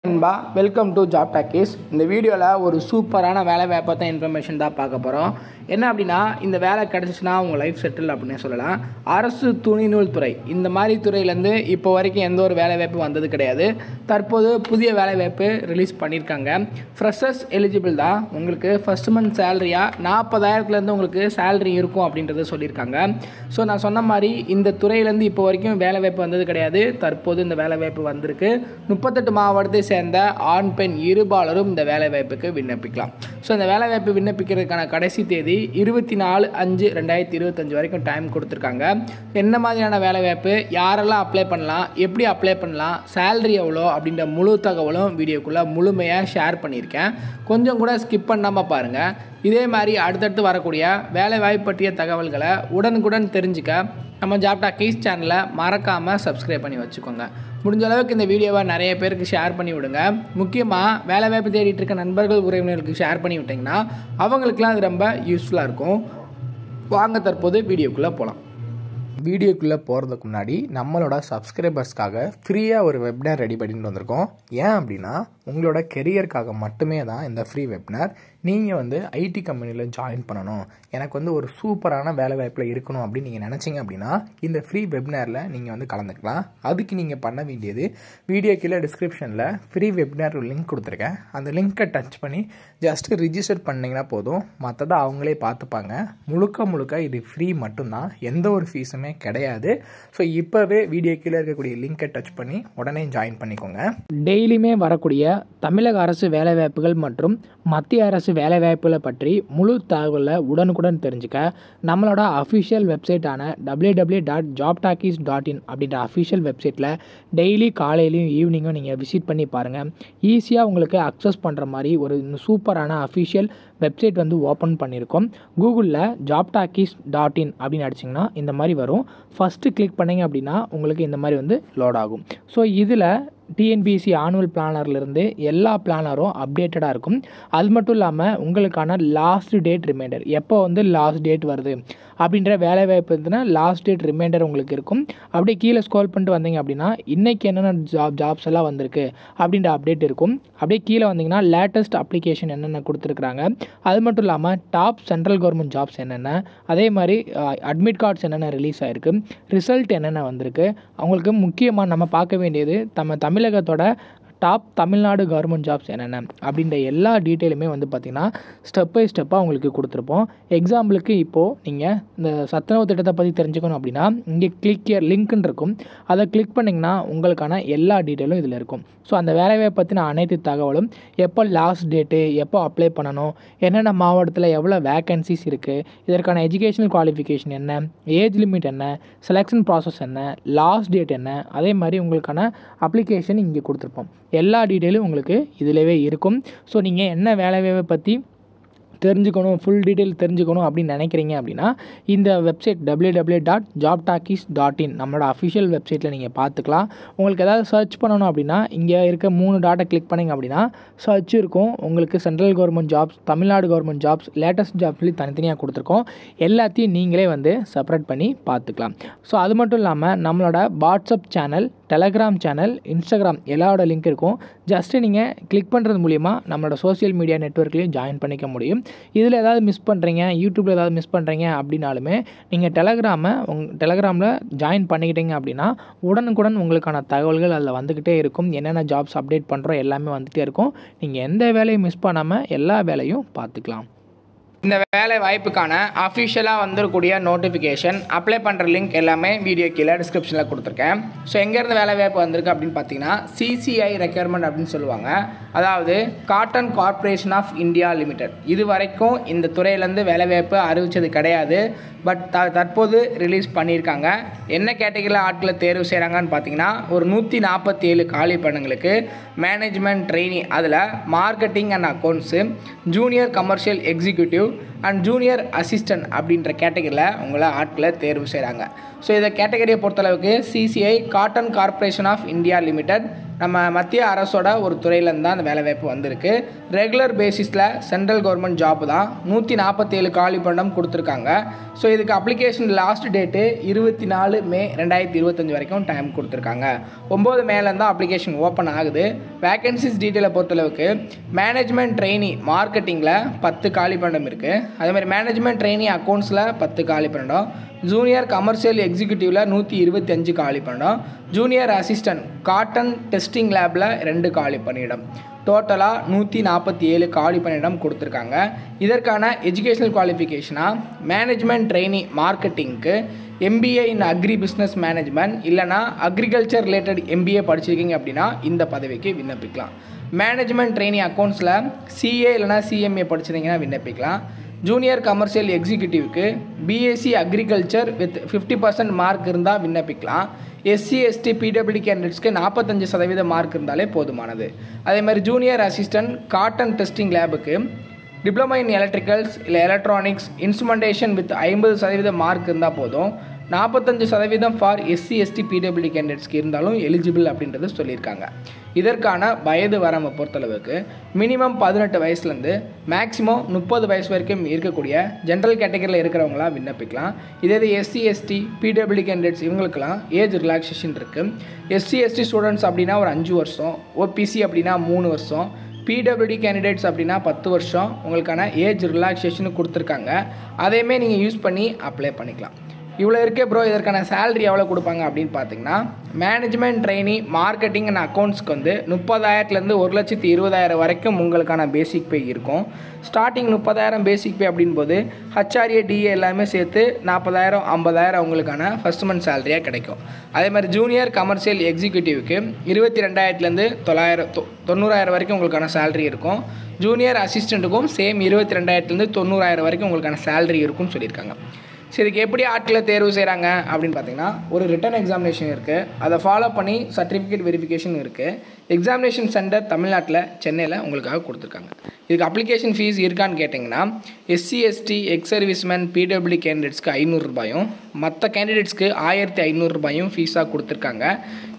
நண்பா welcome to job talkies. இந்த வீடியோவில் ஒரு சூப்பரான வேலை வாய்ப்பை தான் இன்ஃபர்மேஷன் தான் பார்க்க போகிறோம். என்ன அப்படின்னா, இந்த வேலை கிடச்சிச்சின்னா உங்கள் லைஃப் செட்டில் அப்படின்னே சொல்லலாம். அரசு துணிநூல் துறை இந்த மாதிரி துறையிலேருந்து இப்போ வரைக்கும் எந்த ஒரு வேலை வாய்ப்பு வந்தது கிடையாது. தற்போது புதிய வேலை வாய்ப்பு ரிலீஸ் பண்ணியிருக்காங்க. ஃப்ரெஷர்ஸ் எலிஜிபிள் தான். உங்களுக்கு ஃபர்ஸ்ட் மந்த் சேலரியாக 40,000லேருந்து உங்களுக்கு சேலரி இருக்கும் அப்படின்றத சொல்லியிருக்காங்க. ஸோ நான் சொன்ன மாதிரி இந்த துறையிலேருந்து இப்போ வரைக்கும் வேலை வாய்ப்பு வந்தது கிடையாது. தற்போது இந்த வேலை வாய்ப்பு வந்திருக்கு. 38 மாவட்டத்தை சேர்ந்த ஆண் பெண் இருபாலரும் இந்த வேலைவாய்ப்புக்கு விண்ணப்பிக்கலாம். ஸோ இந்த வேலைவாய்ப்பு விண்ணப்பிக்கிறதுக்கான கடைசி தேதி 24/5/2025 வரைக்கும் டைம் கொடுத்துருக்காங்க. என்ன மாதிரியான வேலைவாய்ப்பு, யாரெல்லாம் அப்ளை பண்ணலாம், எப்படி அப்ளை பண்ணலாம், சேலரி எவ்வளோ அப்படின்ற முழு தகவலும் வீடியோக்குள்ளே முழுமையாக ஷேர் பண்ணியிருக்கேன். கொஞ்சம் கூட ஸ்கிப் பண்ணாமல் பாருங்கள். இதே மாதிரி அடுத்தடுத்து வரக்கூடிய வேலைவாய்ப்பு பற்றிய தகவல்களை உடனுக்குடன் தெரிஞ்சுக்க நம்ம ஜாப் டாக்கீஸ் சேனலை மறக்காமல் சப்ஸ்கிரைப் பண்ணி வச்சுக்கோங்க. முடிஞ்ச அளவுக்கு இந்த வீடியோவை நிறைய பேருக்கு ஷேர் பண்ணி விடுங்க. முக்கியமாக வேலைவாய்ப்பு தேடிட்டு இருக்க நண்பர்கள் உறவினர்களுக்கு ஷேர் பண்ணி விட்டிங்கன்னா அவங்களுக்குலாம் அது ரொம்ப யூஸ்ஃபுல்லாக இருக்கும். வாங்க தற்போது வீடியோக்குள்ளே போகலாம். வீடியோக்குள்ளே போகிறதுக்கு முன்னாடி நம்மளோட சப்ஸ்கிரைபர்ஸ்க்காக ஃப்ரீயாக ஒரு வெப்னார் ரெடி பண்ணிட்டு வந்திருக்கோம். ஏன் அப்படின்னா, உங்களோட கெரியருக்காக மட்டுமே தான் இந்த ஃப்ரீ வெப்னார். நீங்கள் ஐடி கம்பெனியில் ஜாயின் பண்ணணும், எனக்கு ஒரு சூப்பரான வேலை வாய்ப்பில் இருக்கணும் அப்படின்னு நீங்கள் நினச்சிங்க அப்படின்னா இந்த ஃப்ரீ வெப்னாரில் நீங்கள் கலந்துக்கலாம். அதுக்கு நீங்கள் பண்ண வேண்டியது, வீடியோ கீழே டிஸ்கிரிப்ஷனில் ஃப்ரீ வெப்னார் லிங்க் கொடுத்துருக்கேன். அந்த லிங்க்கை டச் பண்ணி ஜஸ்ட்டு ரிஜிஸ்டர் பண்ணிங்கன்னா போதும். மற்றதை அவங்களே பார்த்துப்பாங்க. முழுக்க இது ஃப்ரீ மட்டும்தான், எந்த ஒரு ஃபீஸுமே கிடையாது. ஸோ இப்போவே வீடியோ கீழே இருக்கக்கூடிய லிங்கை டச் பண்ணி உடனே ஜாயின் பண்ணிக்கோங்க. டெய்லியுமே வரக்கூடிய தமிழக அரசு வேலைவாய்ப்புகள் மற்றும் மத்திய அரசு வேலைவாய்ப்புகளை பற்றி முழு தகவலை உடனுக்குடன் தெரிஞ்சுக்க நம்மளோட அஃபிஷியல் வெப்சைட்டான www.jobtalkies.in அப்படின்ற அஃபிஷியல் வெப்சைட்டில் டெய்லி காலையிலையும் ஈவினிங்கும் நீங்கள் விசிட் பண்ணி பாருங்கள். ஈஸியாக உங்களுக்கு அக்சஸ் பண்ணுற மாதிரி ஒரு சூப்பரான அஃபிஷியல் வெப்சைட் ஓப்பன் பண்ணியிருக்கோம். கூகுளில் jobtalkies.in அப்படின்னு அடிச்சிங்கன்னா இந்த மாதிரி வரும். ஃபஸ்ட்டு கிளிக் பண்ணிங்க அப்படின்னா உங்களுக்கு இந்த மாதிரி லோட் ஆகும். ஸோ இதில் டிஎன்பிஎஸ்சி ஆனுவல் பிளானர்லேருந்து எல்லா பிளானரும் அப்டேட்டடாக இருக்கும். அது மட்டும் இல்லாமல் உங்களுக்கான லாஸ்ட் டேட் ரிமைண்டர், எப்போ லாஸ்ட் டேட் வருது அப்படின்ற வேலைவாய்ப்பு இருந்துன்னா லாஸ்ட் டேட் ரிமைண்டர் உங்களுக்கு இருக்கும். அப்படியே கீழே ஸ்க்ரோல் பண்ணிட்டு வந்தீங்க அப்படின்னா இன்றைக்கி என்னென்ன ஜாப்ஸ் எல்லாம் வந்திருக்கு அப்படின்ற அப்டேட் இருக்கும். அப்படியே கீழே வந்தீங்கன்னா லேட்டஸ்ட் அப்ளிகேஷன் என்னென்ன கொடுத்துருக்குறாங்க, அது மட்டும் இல்லாமல் டாப் சென்ட்ரல் கவர்மெண்ட் ஜாப்ஸ் என்னென்ன, அதே மாதிரி அட்மிட் கார்ட்ஸ் என்னென்ன ரிலீஸ் ஆகிருக்கு, ரிசல்ட் என்னென்ன வந்திருக்கு. அவங்களுக்கு முக்கியமாக நம்ம பார்க்க வேண்டியது தமிழகத்தோட டாப் தமிழ்நாடு கவர்மெண்ட் ஜாப்ஸ் என்னென்ன அப்படின்ற எல்லா டீட்டெயிலுமே பார்த்திங்கன்னா ஸ்டெப் பை ஸ்டெப்பாக உங்களுக்கு கொடுத்துருப்போம். எக்ஸாம்பிளுக்கு இப்போது நீங்கள் இந்த சத்துணவு திட்டத்தை பற்றி தெரிஞ்சுக்கணும் அப்படின்னா இங்கே கிளிக் ஹியர் லிங்க்னு இருக்கும். அதை கிளிக் பண்ணிங்கன்னா உங்களுக்கான எல்லா டீட்டெயிலும் இதில் இருக்கும். ஸோ அந்த வேலையை பற்றின அனைத்து தகவலும், எப்போ லாஸ்ட் டேட்டு, எப்போ அப்ளை பண்ணணும், என்னென்ன மாவட்டத்தில் எவ்வளோ வேக்கன்சிஸ் இருக்குது, இதற்கான எஜுகேஷனல் குவாலிஃபிகேஷன் என்ன, ஏஜ் லிமிட் என்ன, செலெக்ஷன் ப்ராசஸ் என்ன, லாஸ்ட் டேட் என்ன, அதே மாதிரி உங்களுக்கான அப்ளிகேஷன் இங்கே கொடுத்துருப்போம். எல்லா டீட்டெயிலும் உங்களுக்கு இதிலவே இருக்கும். ஸோ நீங்கள் என்ன வேலைவாய்ப்பை பற்றி தெரிஞ்சுக்கணும், ஃபுல் டீட்டெயில் தெரிஞ்சுக்கணும் அப்படின்னு நினைக்கிறீங்க அப்படின்னா இந்த வெப்சைட் www.jobtalkies.in நம்மளோட அஃபிஷியல் வெப்சைட்டில் நீங்கள் பார்த்துக்கலாம். உங்களுக்கு ஏதாவது சர்ச் பண்ணணும் அப்படின்னா இங்கே இருக்க 3 டாட்டை கிளிக் பண்ணிங்க அப்படின்னா சர்ச் இருக்கும். உங்களுக்கு central government jobs, Tamil Nadu government jobs, latest jobs சொல்லி தனித்தனியாக கொடுத்துருக்கோம். எல்லாத்தையும் நீங்களே செப்பரேட் பண்ணி பார்த்துக்கலாம். ஸோ அது மட்டும் இல்லாமல் நம்மளோட WhatsApp channel, Telegram channel, Instagram எல்லாரோட லிங்க் இருக்கும். ஜஸ்ட்டு நீங்கள் கிளிக் பண்ணுறது மூலிமா நம்மளோட சோஷியல் மீடியா நெட்வொர்க்லேயும் ஜாயின் பண்ணிக்க முடியும். இதில் ஏதாவது மிஸ் பண்ணுறீங்க, யூடியூப்பில் ஏதாவது மிஸ் பண்ணுறீங்க அப்படின்னாலுமே நீங்கள் டெலகிராமில் ஜாயின் பண்ணிக்கிட்டீங்க அப்படின்னா உடனுக்குடன் உங்களுக்கான தகவல்கள் அதில் வந்துக்கிட்டே இருக்கும். என்னென்ன ஜாப்ஸ் அப்டேட் பண்ணுறோம் எல்லாமே வந்துகிட்டே இருக்கும். நீங்கள் எந்த வேலையும் மிஸ் பண்ணாமல் எல்லா வேலையும் பார்த்துக்கலாம். இந்த வேலை வாய்ப்புக்கான அஃபிஷியலாக வந்துருக்கூடிய நோட்டிஃபிகேஷன், அப்ளை பண்ணுற லிங்க் எல்லாமே வீடியோ கீழே டிஸ்கிரிப்ஷனில் கொடுத்துருக்கேன். ஸோ எங்கேருந்து வேலை வாய்ப்பு வந்திருக்கு அப்படின்னு பார்த்தீங்கன்னா சிசிஐ ரெக்யர்மெண்ட் அப்படின்னு சொல்லுவாங்க. அதாவது cotton corporation of India limited. இது வரைக்கும் இந்த துறையிலேருந்து வேலைவாய்ப்பு அறிவித்தது கிடையாது. பட் தற்போது ரிலீஸ் பண்ணியிருக்காங்க. என்ன கேட்டகரியில் ஆட்களை தேர்வு செய்கிறாங்கன்னு பார்த்தீங்கன்னா ஒரு 147 காலி பணிகளுக்கு மேனேஜ்மெண்ட் ட்ரெயினி, அதில் marketing and accounts, junior commercial executive and junior assistant அப்படின்ற கேட்டகரியில் உங்களை ஆட்களை தேர்வு செய்கிறாங்க. ஸோ இதை கேட்டகரியை பொறுத்தளவுக்கு CCI cotton corporation of India limited நம்ம மத்திய அரசோட ஒரு துறையிலேருந்து தான் அந்த வேலைவாய்ப்பு வந்திருக்கு. ரெகுலர் பேசிஸில் சென்ட்ரல் கவர்மெண்ட் ஜாப் தான். 147 காலி பணியிடம் கொடுத்துருக்காங்க. ஸோ இதுக்கு அப்ளிகேஷன் லாஸ்ட் டேட்டு 24 மே 2025 வரைக்கும் டைம் கொடுத்துருக்காங்க. 9 மேலேருந்து தான் அப்ளிகேஷன் ஓப்பன் ஆகுது. வேகன்சிஸ் டீட்டெயிலை பொறுத்தளவுக்கு மேனேஜ்மெண்ட் ட்ரெயினி மார்க்கெட்டிங்கில் 10 காலி பணியிடம் இருக்குது. அதேமாதிரி மேனேஜ்மெண்ட் ட்ரெயினி அக்கௌண்ட்ஸில் 10 காலி பணியிடம், ஜூனியர் கமர்ஷியல் எக்ஸிக்யூட்டிவில் 125 காலி பணியிடம், ஜூனியர் அசிஸ்டன்ட் காட்டன் டெஸ்டிங் லேபில் 2 காலி பணியிடம், டோட்டலாக 147 காலி பணியிடம் கொடுத்துருக்காங்க. இதற்கான எஜுகேஷனல் குவாலிஃபிகேஷனாக மேனேஜ்மெண்ட் ட்ரெயினி மார்க்கெட்டிங்க்கு MBA in agri business management இல்லைனா அக்ரிகல்ச்சர் ரிலேட்டட் MBA படிச்சிருக்கீங்க அப்படின்னா இந்த பதவிக்கு விண்ணப்பிக்கலாம். மேனேஜ்மெண்ட் ட்ரெயினி அக்கௌண்ட்ஸில் CA இல்லைனா CMA படிச்சிருந்தீங்கன்னா விண்ணப்பிக்கலாம். ஜூனியர் கமர்ஷியல் எக்ஸிக்யூட்டிவ்க்கு BSc அக்ரிகல்ச்சர் வித் 50% மார்க் இருந்தால் விண்ணப்பிக்கலாம். SC ST PWD கேண்டிடேட்ஸ்க்கு 45% மார்க் இருந்தாலே போதுமானது. அதே மாதிரி ஜூனியர் அசிஸ்டன்ட் காட்டன் டெஸ்டிங் லேபுக்கு டிப்ளமா இன் எலக்ட்ரிக்கல்ஸ் இல்லை எலக்ட்ரானிக்ஸ் இன்ஸ்ட்ருமெண்டேஷன் வித் 50% மார்க் இருந்தால் போதும். 45% ஃபார் SC ST PWD கேண்டிடேட்ஸ்க்கு இருந்தாலும் எலிஜிபிள் அப்படின்றது சொல்லியிருக்காங்க. இதற்கான வயது வரம்பை பொறுத்தளவுக்கு மினிமம் 18 வயசுலேருந்து மேக்ஸிமம் 30 வயசு வரைக்கும் இருக்கக்கூடிய ஜென்ரல் கேட்டகரியில் இருக்கிறவங்களாம் விண்ணப்பிக்கலாம். இதே SC ST PWD கேண்டிடேட்ஸ் இவங்களுக்கெல்லாம் ஏஜ் ரிலாக்ஸேஷன் இருக்குது. SC ST ஸ்டூடெண்ட்ஸ் அப்படின்னா ஒரு 5 வருஷம், OPC அப்படின்னா 3 வருஷம், PWD கேண்டிடேட்ஸ் அப்படின்னா 10 வருஷம் உங்களுக்கான ஏஜ் ரிலாக்ஸேஷன் கொடுத்துருக்காங்க. அதையுமே நீங்கள் யூஸ் பண்ணி அப்ளை பண்ணிக்கலாம். இவ்வளோ இருக்கே ப்ரோ, இதற்கான சேலரி எவ்வளோ கொடுப்பாங்க அப்படின்னு பார்த்தீங்கன்னா மேனேஜ்மெண்ட் ட்ரெயினி மார்க்கெட்டிங் அண்ட் அக்கௌண்ட்ஸ்க்கு வந்து 30,000லேருந்து 1,20,000 வரைக்கும் உங்களுக்கான பேசிக் பே இருக்கும். ஸ்டார்டிங் 30,000 பேசிக் பே அப்படின்போது HRA DA எல்லாமே சேர்த்து 40,000 50,000 உங்களுக்கான ஃபஸ்ட் மந்த் சேலரியாக கிடைக்கும். அதே மாதிரி ஜூனியர் கமர்ஷியல் எக்ஸிக்யூட்டிவ்க்கு 22,000லேருந்து 90,000 வரைக்கும் உங்களுக்கான சேலரி இருக்கும். ஜூனியர் அசிஸ்டண்ட்டுக்கும் சேம் 22,000லேருந்து 90,000 வரைக்கும் உங்களுக்கான சேலரி இருக்கும்னு சொல்லியிருக்காங்க. சரி, இதுக்கு எப்படி ஆட்களை தேர்வு செய்கிறாங்க அப்படின்னு பார்த்தீங்கன்னா ஒரு ரிட்டன் எக்ஸாமினேஷன் இருக்குது. அதை ஃபாலோ பண்ணி சர்டிஃபிகேட் வெரிஃபிகேஷன் இருக்குது. எக்ஸாமினேஷன் சென்டர் தமிழ்நாட்டில் சென்னையில் உங்களுக்காக கொடுத்துருக்காங்க. இதுக்கு அப்ளிகேஷன் ஃபீஸ் இருக்கான்னு கேட்டிங்கன்னா SC ST X serviceman PWD கேண்டிடேட்ஸ்க்கு 500 ரூபாயும் மற்ற கேண்டிடேட்ஸ்க்கு 1,500 ரூபாயும் ஃபீஸாக கொடுத்துருக்காங்க.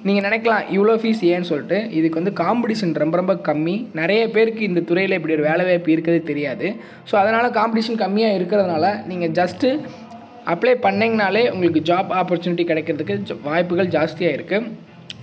நீங்கள் நினைக்கலாம் இவ்வளோ ஃபீஸ் ஏன்னு சொல்லிட்டு. இதுக்கு வந்து காம்படிஷன் ரொம்ப ரொம்ப கம்மி. நிறைய பேருக்கு இந்த துறையில் இப்படி ஒரு வேலைவாய்ப்பு இருக்கிறது தெரியாது. ஸோ அதனால் காம்படிஷன் கம்மியாக இருக்கிறதுனால நீங்கள் ஜஸ்ட்டு அப்ளை பண்ணிங்கனாலே உங்களுக்கு ஜாப் ஆப்பர்ச்சுனிட்டி கிடைக்கிறதுக்கு வாய்ப்புகள் ஜாஸ்தியாக இருக்குது.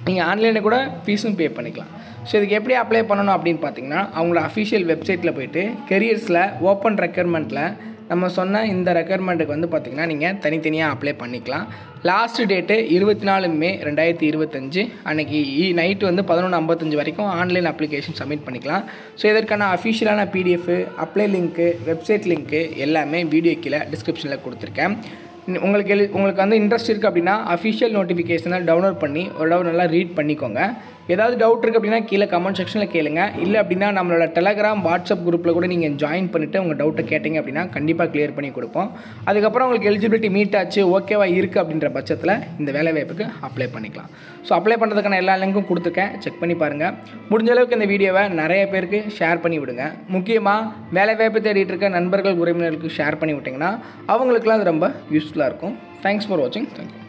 நீங்கள் ஆன்லைனில் கூட ஃபீஸும் பே பண்ணிக்கலாம். ஸோ இதுக்கு எப்படி அப்ளை பண்ணணும் அப்படின்னு பார்த்தீங்கன்னா அவங்களோட அஃபிஷியல் வெப்சைட்டில் போய்ட்டு கெரியர்ஸில் ஓப்பன் ரெக்யர்மெண்ட்டில் நம்ம சொன்ன இந்த ரெக்யர்மெண்ட்டுக்கு வந்து பார்த்திங்கன்னா நீங்கள் தனித்தனியாக அப்ளை பண்ணிக்கலாம். லாஸ்ட் டேட்டு 24 மே 2025 அன்றைக்கி நைட்டு வந்து 11:55 வரைக்கும் ஆன்லைன் அப்ளிகேஷன் சப்மிட் பண்ணிக்கலாம். ஸோ இதற்கான அஃபிஷியலான PDF apply link website link எல்லாமே வீடியோ கீழே டிஸ்கிரிப்ஷனில் கொடுத்துருக்கேன். உங்களுக்கு வந்து இன்ட்ரெஸ்ட் இருக்குது அப்படின்னா அஃபிஷியல் நோட்டிஃபிகேஷனை டவுன்லோட் பண்ணி ஒரு டவுன் நல்லா ரீட் பண்ணிக்கோங்க. ஏதாவது டவுட் இருக்குது அப்படின்னா கீழே கமெண்ட் செக்ஷனில் கேளுங்க. இல்லை அப்படின்னா நம்மளோட டெலகிராம் வாட்ஸ்அப் குரூப்பில் கூட நீங்கள் ஜாயின் பண்ணிவிட்டு உங்கள் டவுட்டை கேட்டிங்க அப்படின்னா கண்டிப்பாக கிளியர் பண்ணி கொடுப்போம். அதுக்கப்புறம் உங்களுக்கு எலிஜிபிலிட்டி மீட் ஆச்சு ஓகேவா இருக்குது அப்படின்ற பட்சத்தில் இந்த வேலைவாய்ப்புக்கு அப்ளை பண்ணிக்கலாம். ஸோ அப்ளை பண்ணுறதுக்கான எல்லா லிங்க்கும் கொடுத்துருக்கேன், செக் பண்ணி பாருங்கள். முடிஞ்ச அளவுக்கு இந்த வீடியோவை நிறைய பேருக்கு ஷேர் பண்ணி விடுங்க. முக்கியமாக வேலைவாய்ப்பு தேடிட்டு இருக்க நண்பர்கள் உறவினர்களுக்கு ஷேர் பண்ணி விட்டிங்கன்னா அவங்களுக்குலாம் அது ரொம்ப யூஸ்ஃபுல்லாக இருக்கும். தேங்க்ஸ் ஃபார் வாட்சிங். தேங்க்யூ.